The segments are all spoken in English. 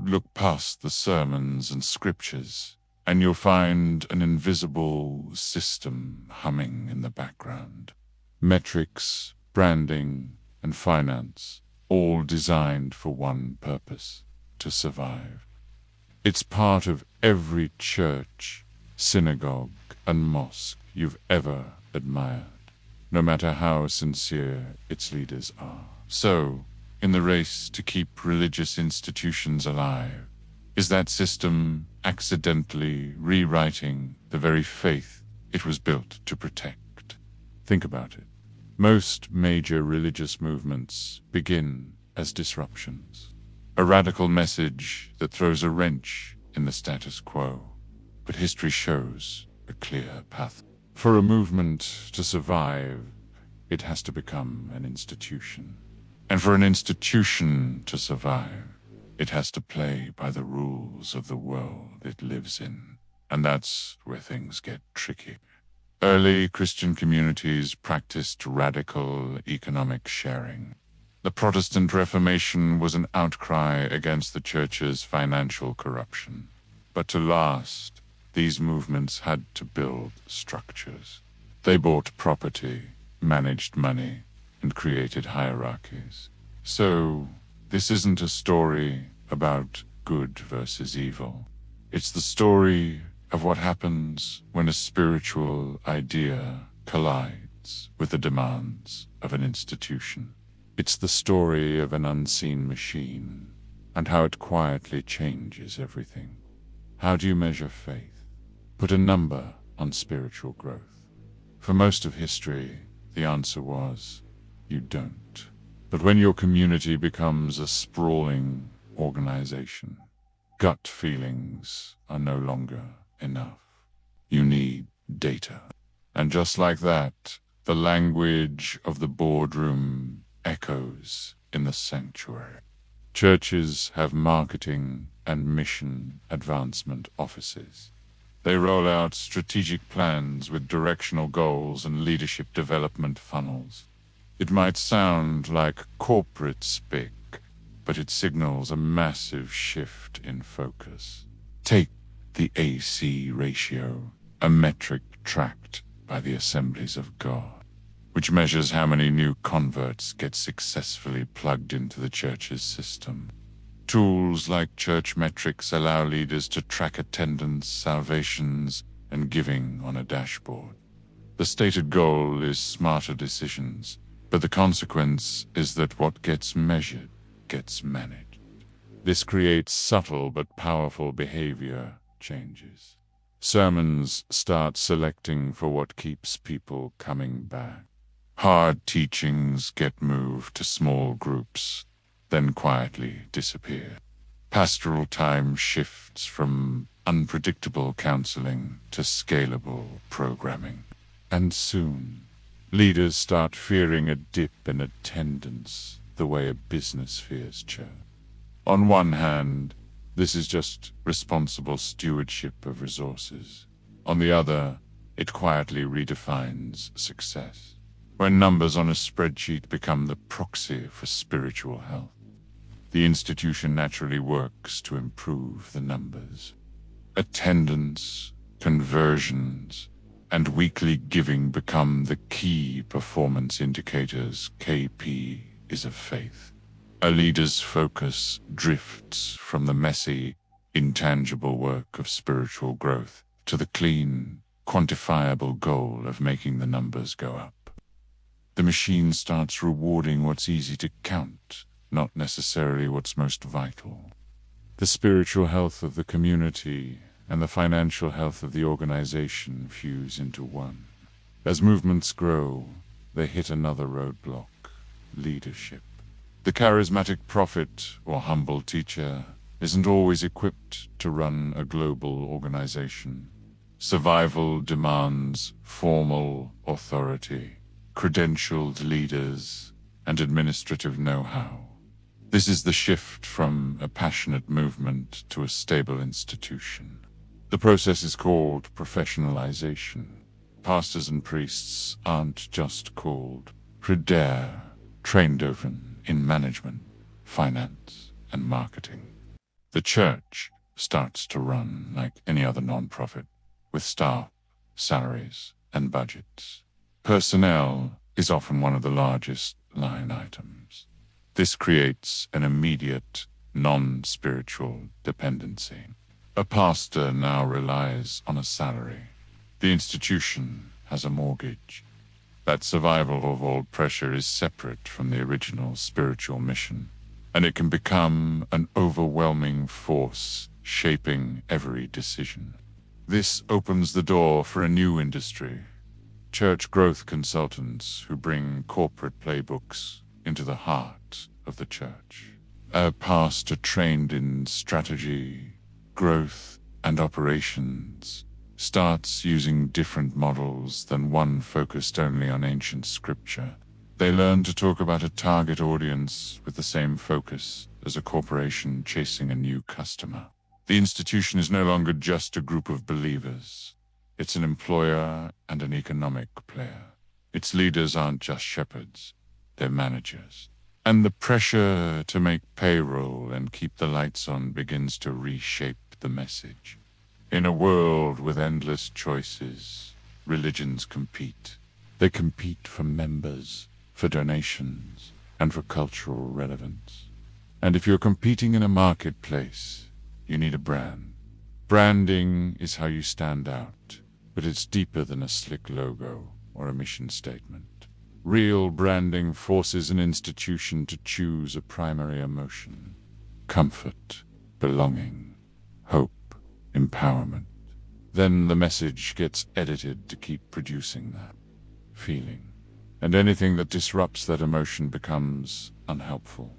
look past the sermons and scriptures, and you'll find an invisible system humming in the background. Metrics, branding, and finance, all designed for one purpose: to survive. It's part of every church, synagogue, and mosque you've ever admired, no matter how sincere its leaders are. So, in the race to keep religious institutions alive, is that system accidentally rewriting the very faith it was built to protect? Think about it. Most major religious movements begin as disruptions. A radical message that throws a wrench in the status quo. But history shows a clear path. For a movement to survive, it has to become an institution. And for an institution to survive, it has to play by the rules of the world it lives in. And that's where things get tricky. Early Christian communities practiced radical economic sharing. The Protestant Reformation was an outcry against the church's financial corruption. But to last, these movements had to build structures. They bought property, managed money, and created hierarchies. So, this isn't a story about good versus evil. It's the story of what happens when a spiritual idea collides with the demands of an institution. It's the story of an unseen machine, and how it quietly changes everything. How do you measure faith? Put a number on spiritual growth. For most of history, the answer was, you don't. But when your community becomes a sprawling organization, gut feelings are no longer enough. You need data. And just like that, the language of the boardroom echoes in the sanctuary. Churches have marketing and mission advancement offices. They roll out strategic plans with directional goals and leadership development funnels. It might sound like corporate speak, but it signals a massive shift in focus. Take the AC ratio, a metric tracked by the Assemblies of God, which measures how many new converts get successfully plugged into the church's system. Tools like church metrics allow leaders to track attendance, salvations, and giving on a dashboard. The stated goal is smarter decisions, but the consequence is that what gets measured gets managed. This creates subtle but powerful behavior changes. Sermons start selecting for what keeps people coming back. Hard teachings get moved to small groups, then quietly disappear. Pastoral time shifts from unpredictable counseling to scalable programming. And soon, leaders start fearing a dip in attendance the way a business fears church. On one hand, this is just responsible stewardship of resources. On the other, it quietly redefines success. When numbers on a spreadsheet become the proxy for spiritual health, the institution naturally works to improve the numbers. Attendance, conversions, and weekly giving become the key performance indicators. KP is of faith. A leader's focus drifts from the messy, intangible work of spiritual growth to the clean, quantifiable goal of making the numbers go up. The machine starts rewarding what's easy to count, not necessarily what's most vital. The spiritual health of the community and the financial health of the organization fuse into one. As movements grow, they hit another roadblock: leadership. The charismatic prophet or humble teacher isn't always equipped to run a global organization. Survival demands formal authority, credentialed leaders, and administrative know-how. This is the shift from a passionate movement to a stable institution. The process is called professionalization. Pastors and priests aren't just called trained in management, finance, and marketing. The church starts to run like any other nonprofit, with staff, salaries, and budgets. Personnel is often one of the largest line items. This creates an immediate, non-spiritual dependency. A pastor now relies on a salary. The institution has a mortgage. That survival of all pressure is separate from the original spiritual mission, and it can become an overwhelming force shaping every decision. This opens the door for a new industry: church growth consultants who bring corporate playbooks into the heart of the church. A pastor trained in strategy, growth, and operations starts using different models than one focused only on ancient scripture. They learn to talk about a target audience with the same focus as a corporation chasing a new customer. The institution is no longer just a group of believers. It's an employer and an economic player. Its leaders aren't just shepherds, they're managers. And the pressure to make payroll and keep the lights on begins to reshape the message. In a world with endless choices, religions compete. They compete for members, for donations, and for cultural relevance. And if you're competing in a marketplace, you need a brand. Branding is how you stand out, but it's deeper than a slick logo or a mission statement. Real branding forces an institution to choose a primary emotion: comfort, belonging, hope, empowerment. Then the message gets edited to keep producing that feeling. And anything that disrupts that emotion becomes unhelpful.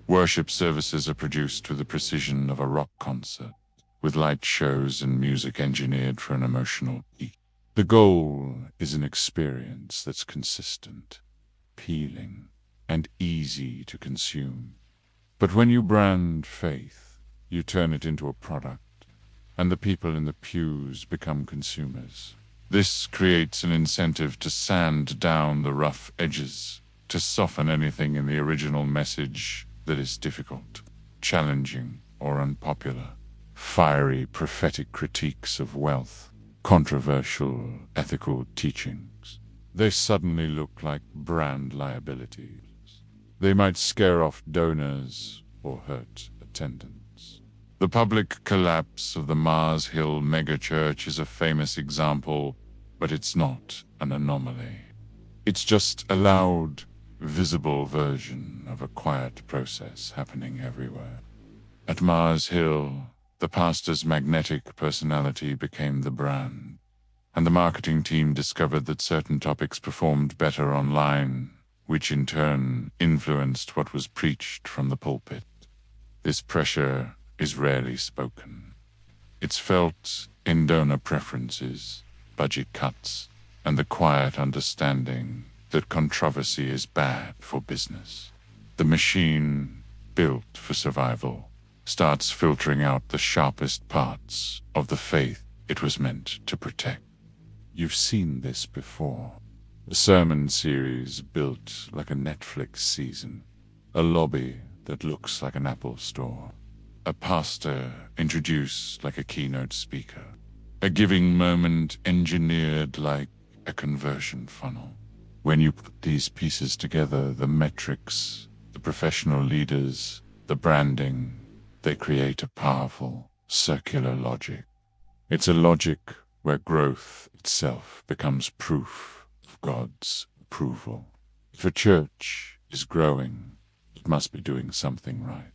Worship services are produced with the precision of a rock concert, with light shows and music engineered for an emotional peak. The goal is an experience that's consistent, appealing, and easy to consume. But when you brand faith, you turn it into a product, and the people in the pews become consumers. This creates an incentive to sand down the rough edges, to soften anything in the original message that is difficult, challenging, or unpopular. Fiery prophetic critiques of wealth, controversial ethical teachings. They suddenly look like brand liabilities. They might scare off donors or hurt attendance. The public collapse of the Mars Hill megachurch is a famous example, but it's not an anomaly. It's just a loud, visible version of a quiet process happening everywhere. At Mars Hill, the pastor's magnetic personality became the brand, and the marketing team discovered that certain topics performed better online, which in turn influenced what was preached from the pulpit. This pressure is rarely spoken. It's felt in donor preferences, budget cuts, and the quiet understanding that controversy is bad for business. The machine, built for survival, starts filtering out the sharpest parts of the faith it was meant to protect. You've seen this before. A sermon series built like a Netflix season. A lobby that looks like an Apple store. A pastor introduced like a keynote speaker. A giving moment engineered like a conversion funnel. When you put these pieces together, the metrics, the professional leaders, the branding, they create a powerful, circular logic. It's a logic where growth itself becomes proof of God's approval. If a church is growing, it must be doing something right.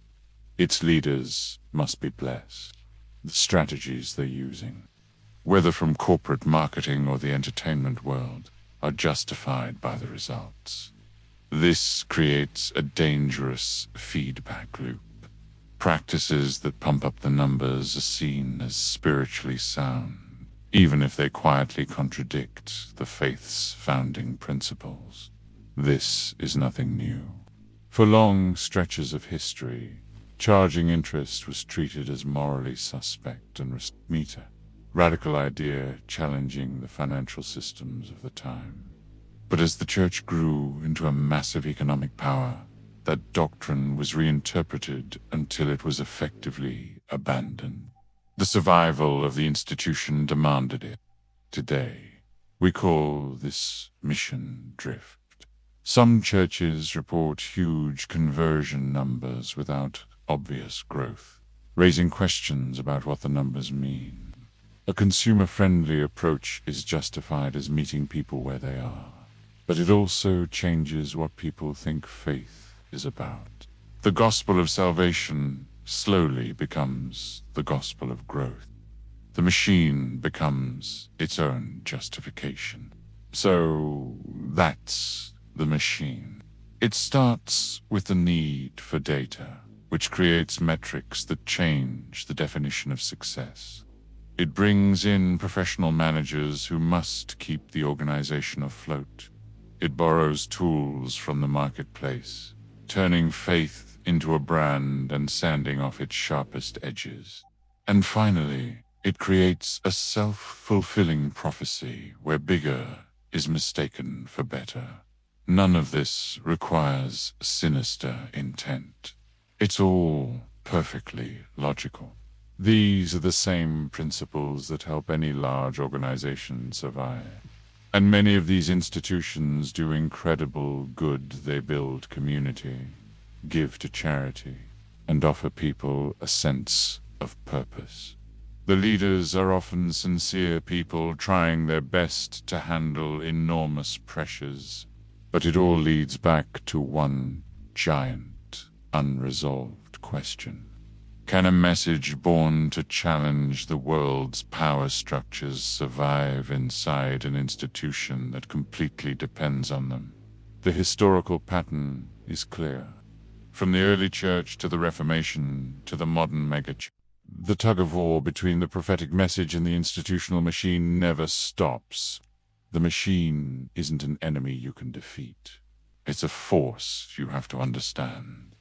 Its leaders must be blessed. The strategies they're using, whether from corporate marketing or the entertainment world, are justified by the results. This creates a dangerous feedback loop. Practices that pump up the numbers are seen as spiritually sound, even if they quietly contradict the faith's founding principles. This is nothing new. For long stretches of history, charging interest was treated as morally suspect and meter. Radical idea challenging the financial systems of the time. But as the church grew into a massive economic power, that doctrine was reinterpreted until it was effectively abandoned. The survival of the institution demanded it. Today, we call this mission drift. Some churches report huge conversion numbers without obvious growth, raising questions about what the numbers mean. A consumer-friendly approach is justified as meeting people where they are, but it also changes what people think faith is about. The gospel of salvation slowly becomes the gospel of growth. The machine becomes its own justification. So that's the machine. It starts with the need for data, which creates metrics that change the definition of success. It brings in professional managers who must keep the organization afloat. It borrows tools from the marketplace, turning faith into a brand and sanding off its sharpest edges. And finally, it creates a self-fulfilling prophecy where bigger is mistaken for better. None of this requires sinister intent. It's all perfectly logical. These are the same principles that help any large organization survive. And many of these institutions do incredible good. They build community, give to charity, and offer people a sense of purpose. The leaders are often sincere people trying their best to handle enormous pressures, but it all leads back to one giant, unresolved question. Can a message born to challenge the world's power structures survive inside an institution that completely depends on them? The historical pattern is clear. From the early church to the Reformation to the modern megachurch, the tug-of-war between the prophetic message and the institutional machine never stops. The machine isn't an enemy you can defeat. It's a force you have to understand.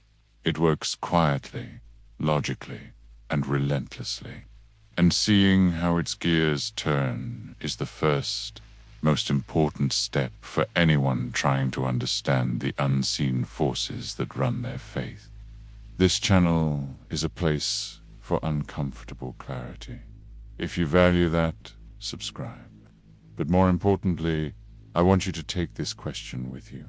It works quietly, logically, and relentlessly. And seeing how its gears turn is the first, most important step for anyone trying to understand the unseen forces that run their faith. This channel is a place for uncomfortable clarity. If you value that, subscribe. But more importantly, I want you to take this question with you.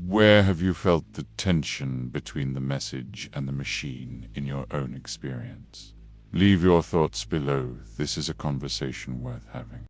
Where have you felt the tension between the message and the machine in your own experience? Leave your thoughts below. This is a conversation worth having.